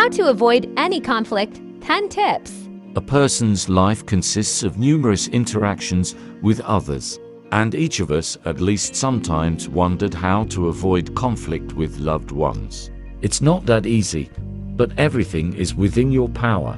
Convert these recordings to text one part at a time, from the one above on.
How to avoid any conflict, 10 tips. A person's life consists of numerous interactions with others, and each of us at least sometimes wondered how to avoid conflict with loved ones. It's not that easy, but everything is within your power.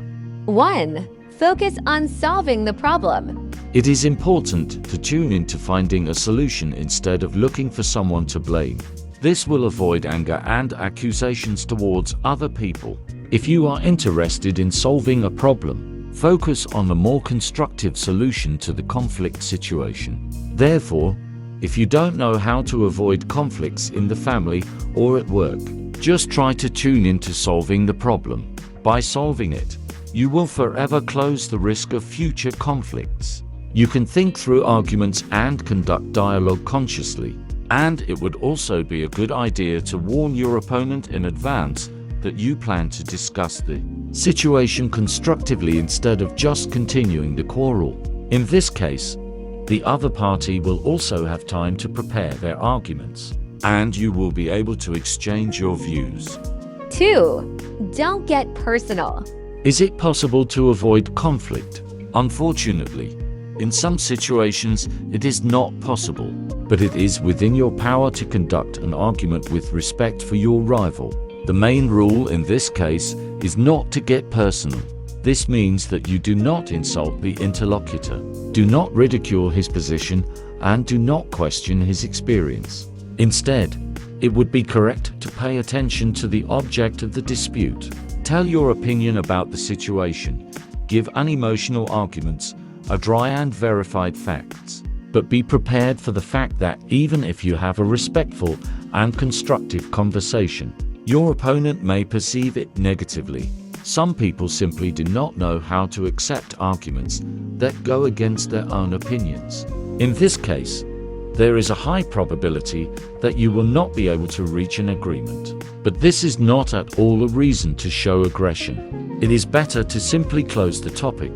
1. Focus on solving the problem. It is important to tune into finding a solution instead of looking for someone to blame. This will avoid anger and accusations towards other people. If you are interested in solving a problem, focus on a more constructive solution to the conflict situation. Therefore, if you don't know how to avoid conflicts in the family or at work, just try to tune into solving the problem. By solving it, you will forever close the risk of future conflicts. You can think through arguments and conduct dialogue consciously. And it would also be a good idea to warn your opponent in advance that you plan to discuss the situation constructively instead of just continuing the quarrel. In this case, the other party will also have time to prepare their arguments, and you will be able to exchange your views. 2. Don't get personal. Is it possible to avoid conflict? Unfortunately, in some situations, it is not possible, but it is within your power to conduct an argument with respect for your rival. The main rule in this case is not to get personal. This means that you do not insult the interlocutor, do not ridicule his position, and do not question his experience. Instead, it would be correct to pay attention to the object of the dispute. Tell your opinion about the situation. Give unemotional arguments, dry and verified facts. But be prepared for the fact that even if you have a respectful and constructive conversation, your opponent may perceive it negatively. Some people simply do not know how to accept arguments that go against their own opinions. In this case, there is a high probability that you will not be able to reach an agreement. But this is not at all a reason to show aggression. It is better to simply close the topic,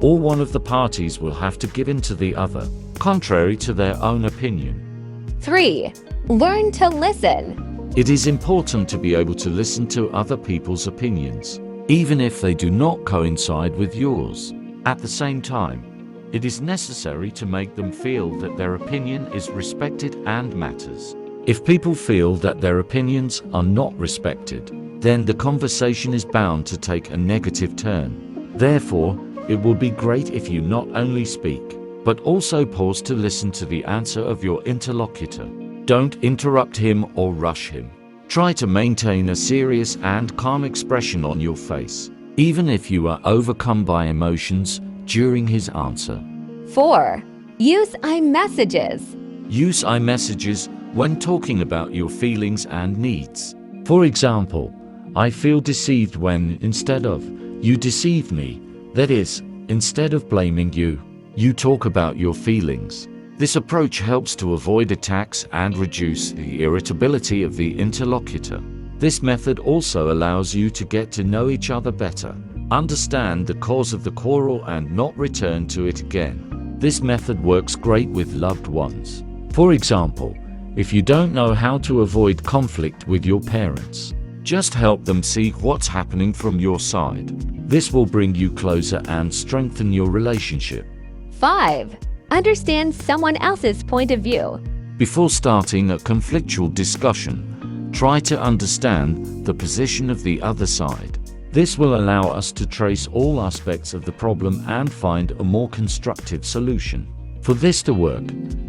or one of the parties will have to give in to the other, contrary to their own opinion. 3. Learn to listen. It is important to be able to listen to other people's opinions, even if they do not coincide with yours. At the same time, it is necessary to make them feel that their opinion is respected and matters. If people feel that their opinions are not respected, then the conversation is bound to take a negative turn. Therefore, it will be great if you not only speak, but also pause to listen to the answer of your interlocutor. Don't interrupt him or rush him. Try to maintain a serious and calm expression on your face, even if you are overcome by emotions during his answer. 4. Use iMessages. Use iMessages when talking about your feelings and needs. For example, I feel deceived when, instead of, you deceived me, that is, instead of blaming you, you talk about your feelings. This approach helps to avoid attacks and reduce the irritability of the interlocutor. This method also allows you to get to know each other better, understand the cause of the quarrel and not return to it again. This method works great with loved ones. For example, if you don't know how to avoid conflict with your parents, just help them see what's happening from your side. This will bring you closer and strengthen your relationship. 5. Understand someone else's point of view. Before starting a conflictual discussion, try to understand the position of the other side. This will allow us to trace all aspects of the problem and find a more constructive solution. For this to work,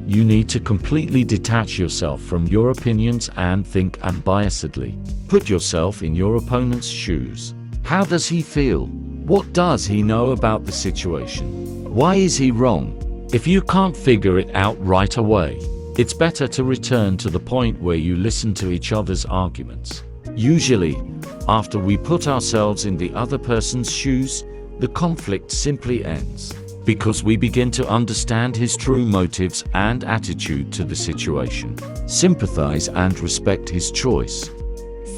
you need to completely detach yourself from your opinions and think unbiasedly. Put yourself in your opponent's shoes. How does he feel? What does he know about the situation? Why is he wrong? If you can't figure it out right away, it's better to return to the point where you listen to each other's arguments. Usually, after we put ourselves in the other person's shoes, the conflict simply ends, because we begin to understand his true motives and attitude to the situation, sympathize and respect his choice.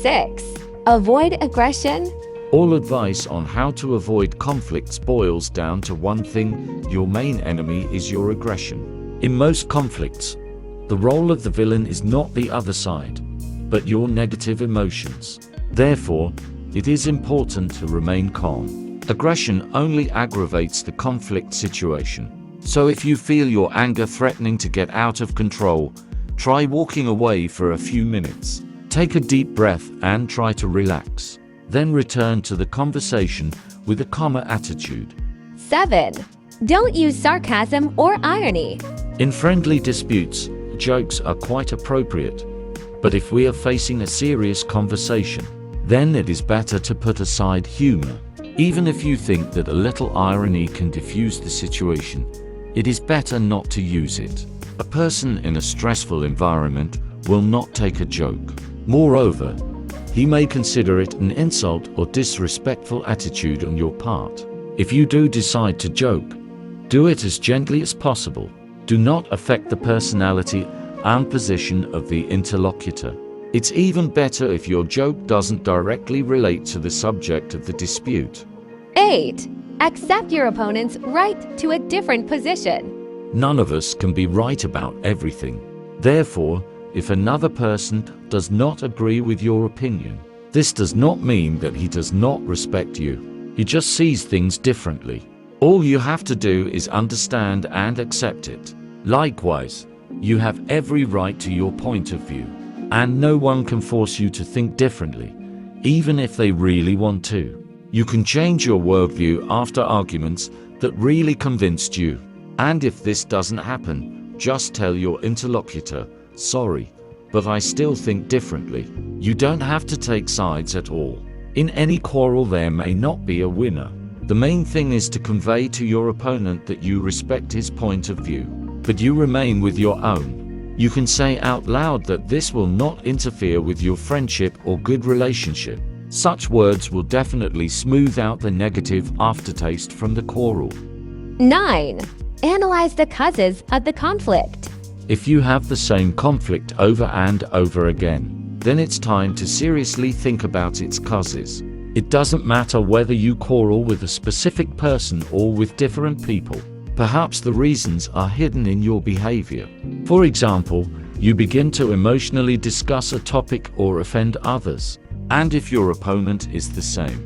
6. Avoid aggression. All advice on how to avoid conflicts boils down to one thing: your main enemy is your aggression. In most conflicts, the role of the villain is not the other side, but your negative emotions. Therefore, it is important to remain calm. Aggression only aggravates the conflict situation. So if you feel your anger threatening to get out of control, try walking away for a few minutes. Take a deep breath and try to relax. Then return to the conversation with a calmer attitude. 7. Don't use sarcasm or irony. In friendly disputes, jokes are quite appropriate. But if we are facing a serious conversation, then it is better to put aside humor. Even if you think that a little irony can diffuse the situation, it is better not to use it. A person in a stressful environment will not take a joke. Moreover, he may consider it an insult or disrespectful attitude on your part. If you do decide to joke, do it as gently as possible. Do not affect the personality and position of the interlocutor. It's even better if your joke doesn't directly relate to the subject of the dispute. 8. Accept your opponent's right to a different position. None of us can be right about everything. Therefore, if another person does not agree with your opinion, this does not mean that he does not respect you. He just sees things differently. All you have to do is understand and accept it. Likewise, you have every right to your point of view, and no one can force you to think differently, even if they really want to. You can change your worldview after arguments that really convinced you. And if this doesn't happen, just tell your interlocutor, "Sorry, but I still think differently." You don't have to take sides at all. In any quarrel there may not be a winner. The main thing is to convey to your opponent that you respect his point of view, but you remain with your own. You can say out loud that this will not interfere with your friendship or good relationship. Such words will definitely smooth out the negative aftertaste from the quarrel. 9. Analyze the causes of the conflict. If you have the same conflict over and over again, then it's time to seriously think about its causes. It doesn't matter whether you quarrel with a specific person or with different people. Perhaps the reasons are hidden in your behavior. For example, you begin to emotionally discuss a topic or offend others. And if your opponent is the same,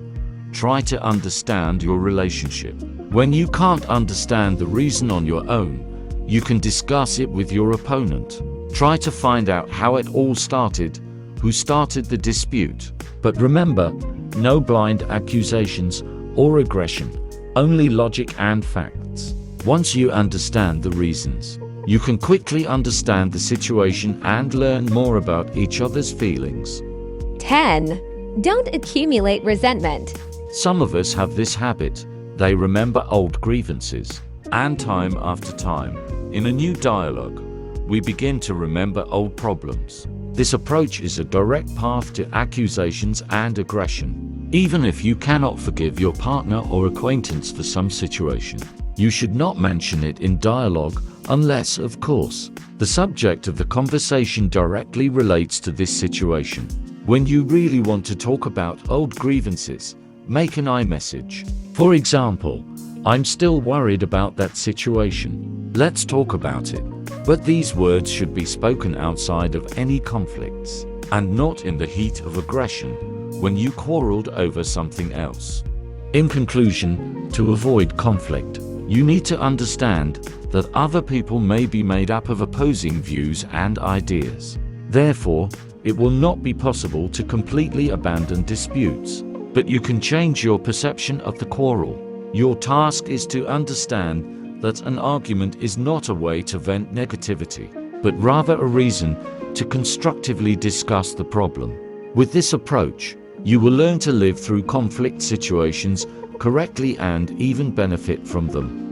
try to understand your relationship. When you can't understand the reason on your own, you can discuss it with your opponent. Try to find out how it all started, who started the dispute. But remember, no blind accusations or aggression, only logic and facts. Once you understand the reasons, you can quickly understand the situation and learn more about each other's feelings. 10. Don't accumulate resentment. Some of us have this habit. They remember old grievances, and time after time, in a new dialogue, we begin to remember old problems. This approach is a direct path to accusations and aggression. Even if you cannot forgive your partner or acquaintance for some situation, you should not mention it in dialogue unless, of course, the subject of the conversation directly relates to this situation. When you really want to talk about old grievances, make an iMessage. For example, "I'm still worried about that situation. Let's talk about it." But these words should be spoken outside of any conflicts, and not in the heat of aggression, when you quarreled over something else. In conclusion, to avoid conflict, you need to understand that other people may be made up of opposing views and ideas. Therefore, it will not be possible to completely abandon disputes, but you can change your perception of the quarrel. Your task is to understand that an argument is not a way to vent negativity, but rather a reason to constructively discuss the problem. With this approach, you will learn to live through conflict situations correctly and even benefit from them.